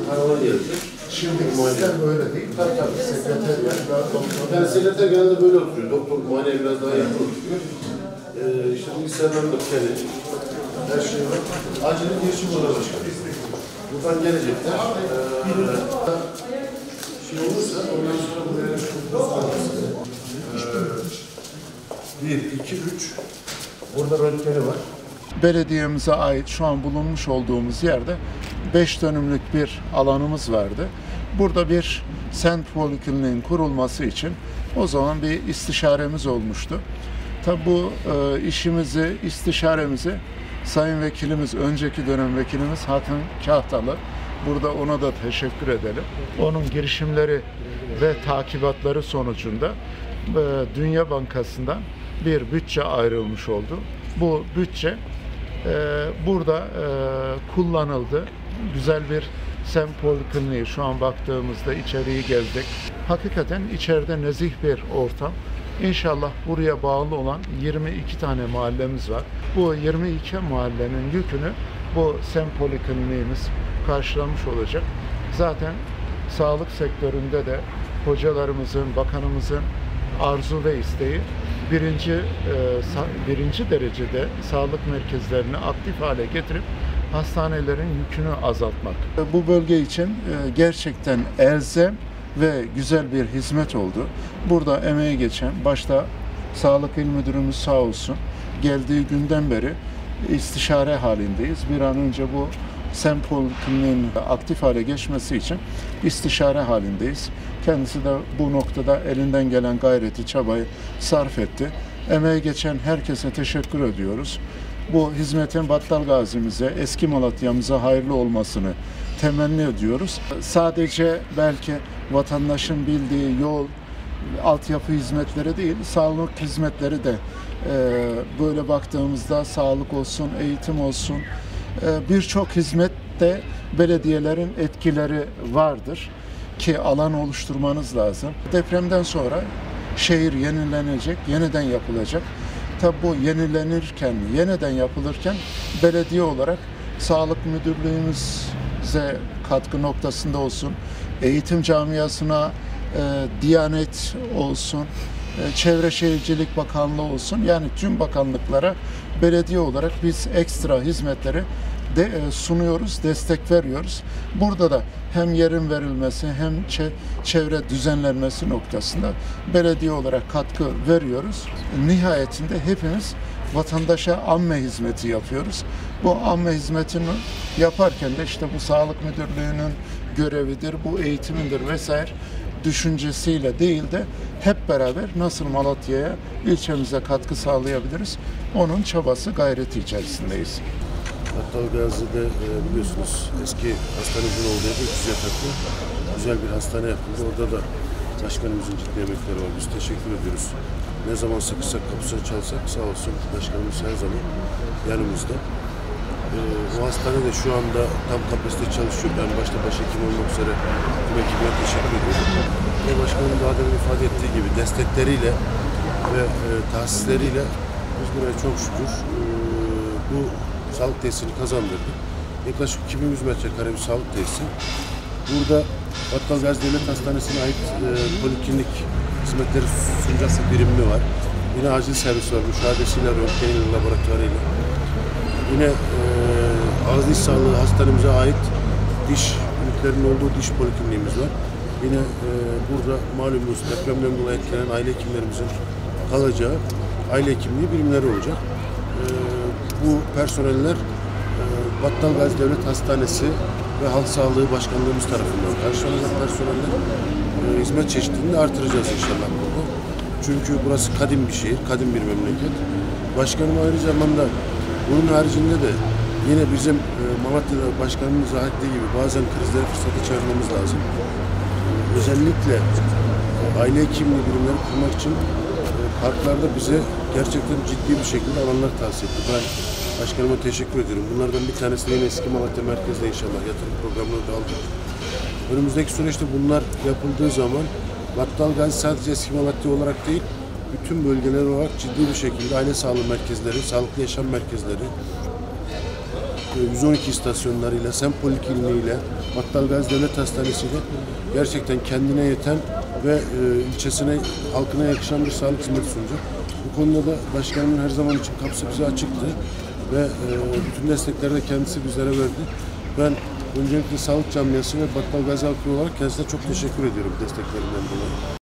Karavan gelecek. Şimdi sistem öyle değil. Tabii sekreter yani. Yani sekreter genelde böyle oturuyor. Doktor muayeneye biraz daha yakın oturuyor. İşte bilgisayarların da kendi. Her şey var. Acil girişim oda başkanı. Buradan gelecekler. Şey olursa ondan sonra buraya şu 1, 2, 3 burada röntgeni var. Belediyemize ait şu an bulunmuş olduğumuz yerde 5 dönümlük bir alanımız vardı. Burada bir sent polikliniğin kurulması için o zaman bir istişaremiz olmuştu. Tabi bu istişaremizi Sayın Vekilimiz, önceki dönem Vekilimiz Hakan Kahtalı, burada ona da teşekkür edelim. Onun girişimleri ve takibatları sonucunda Dünya Bankası'ndan bir bütçe ayrılmış oldu. Bu bütçe burada kullanıldı. Güzel bir semt polikliniği, şu an baktığımızda içeriği gezdik. Hakikaten içeride nezih bir ortam. İnşallah buraya bağlı olan 22 tane mahallemiz var. Bu 22 mahallenin yükünü bu semt polikliniğimiz karşılamış olacak. Zaten sağlık sektöründe de hocalarımızın, bakanımızın arzu ve isteği birinci derecede sağlık merkezlerini aktif hale getirip hastanelerin yükünü azaltmak. Bu bölge için gerçekten elzem ve güzel bir hizmet oldu. Burada emeği geçen, başta Sağlık İl Müdürümüz sağ olsun, geldiği günden beri istişare halindeyiz. Bir an önce bu semt polikliniğin aktif hale geçmesi için istişare halindeyiz. Kendisi de bu noktada elinden gelen gayreti, çabayı sarf etti. Emeği geçen herkese teşekkür ediyoruz. Bu hizmetin Battalgazi'mize, eski Malatya'mıza hayırlı olmasını temenni ediyoruz. Sadece belki vatandaşın bildiği yol, altyapı hizmetleri değil, sağlık hizmetleri de böyle baktığımızda sağlık olsun, eğitim olsun, birçok hizmette belediyelerin etkileri vardır ki alan oluşturmanız lazım. Depremden sonra şehir yenilenecek, yeniden yapılacak. Tabi bu yenilenirken, yeniden yapılırken belediye olarak sağlık müdürlüğümüze katkı noktasında olsun, eğitim camiasına, Diyanet olsun, Çevre Şehircilik Bakanlığı olsun, yani tüm bakanlıklara belediye olarak biz ekstra hizmetleri de sunuyoruz, destek veriyoruz. Burada da hem yerin verilmesi hem çevre düzenlenmesi noktasında belediye olarak katkı veriyoruz. Nihayetinde hepimiz vatandaşa amme hizmeti yapıyoruz. Bu amme hizmetini yaparken de işte bu sağlık müdürlüğünün görevidir, bu eğitimindir vesaire düşüncesiyle değil de hep beraber nasıl Malatya'ya, ilçemize katkı sağlayabiliriz, onun çabası, gayreti içerisindeyiz. Battalgazi'de biliyorsunuz eski hastanemizin olduğu bir 300 yataklı güzel bir hastane yapıldı. Orada da başkanımızın ciddi emekleri var. Biz teşekkür ediyoruz. Ne zaman sıkışsak, kapısını çalsak sağ olsun başkanımız her zaman yanımızda. Bu hastane de şu anda tam kapasite çalışıyor. Ben başta başhekim olmak üzere tüm ekibine teşekkür ediyorum. Ve başkanım daha demin ifade ettiği gibi destekleriyle ve tahsisleriyle biz buraya çok şükür bu sağlık tesisini kazandırdık. Yaklaşık 2100 metrekare bir sağlık tesisi. Burada Battalgazi Devlet Hastanesi'ne ait poliklinik hizmetleri sunacak bir birimli var. Yine acil servis var, müşahedesiyle, röntgeniyle, laboratuvarıyla. Yine ağız diş sağlığı hastanemize ait diş ünitlerinin olduğu diş polikliniğimiz var. Yine burada malumunuz depremden dolayı etkilenen aile hekimlerimizin kalacağı aile hekimliği birimleri olacak. Bu personeller Battalgazi Devlet Hastanesi ve Halk Sağlığı Başkanlığımız tarafından karşılanacak personeller hizmet çeşitliliğini artıracağız inşallah burada. Çünkü burası kadim bir şehir, kadim bir memleket. Başkanım ayrı zamanda bunun haricinde de yine bizim Malatya'da başkanımız ettiği gibi bazen krizleri fırsata çevirmemiz lazım. Özellikle aile hekimliği birimleri kurmak için parklarda bize gerçekten ciddi bir şekilde alanlar tahsis etti. Ben başkanıma teşekkür ediyorum. Bunlardan bir tanesi de yine eski Malatya merkezde inşallah yatırım programına da aldık. Önümüzdeki süreçte bunlar yapıldığı zaman Battalgazi sadece eski Malatya olarak değil, bütün bölgeler olarak ciddi bir şekilde aile sağlığı merkezleri, sağlıklı yaşam merkezleri, 112 istasyonlarıyla, semt polikliniğiyle, Battalgazi Devlet Hastanesi'yle gerçekten kendine yeten ve ilçesine, halkına yakışan bir sağlık hizmeti sunacak. Bu konuda da başkanımın her zaman için kapısı bize açıktı ve bütün destekleri de kendisi bizlere verdi. Ben öncelikle sağlık camiası ve Battalgazi halkı olarak kendisine çok teşekkür ediyorum desteklerinden dolayı.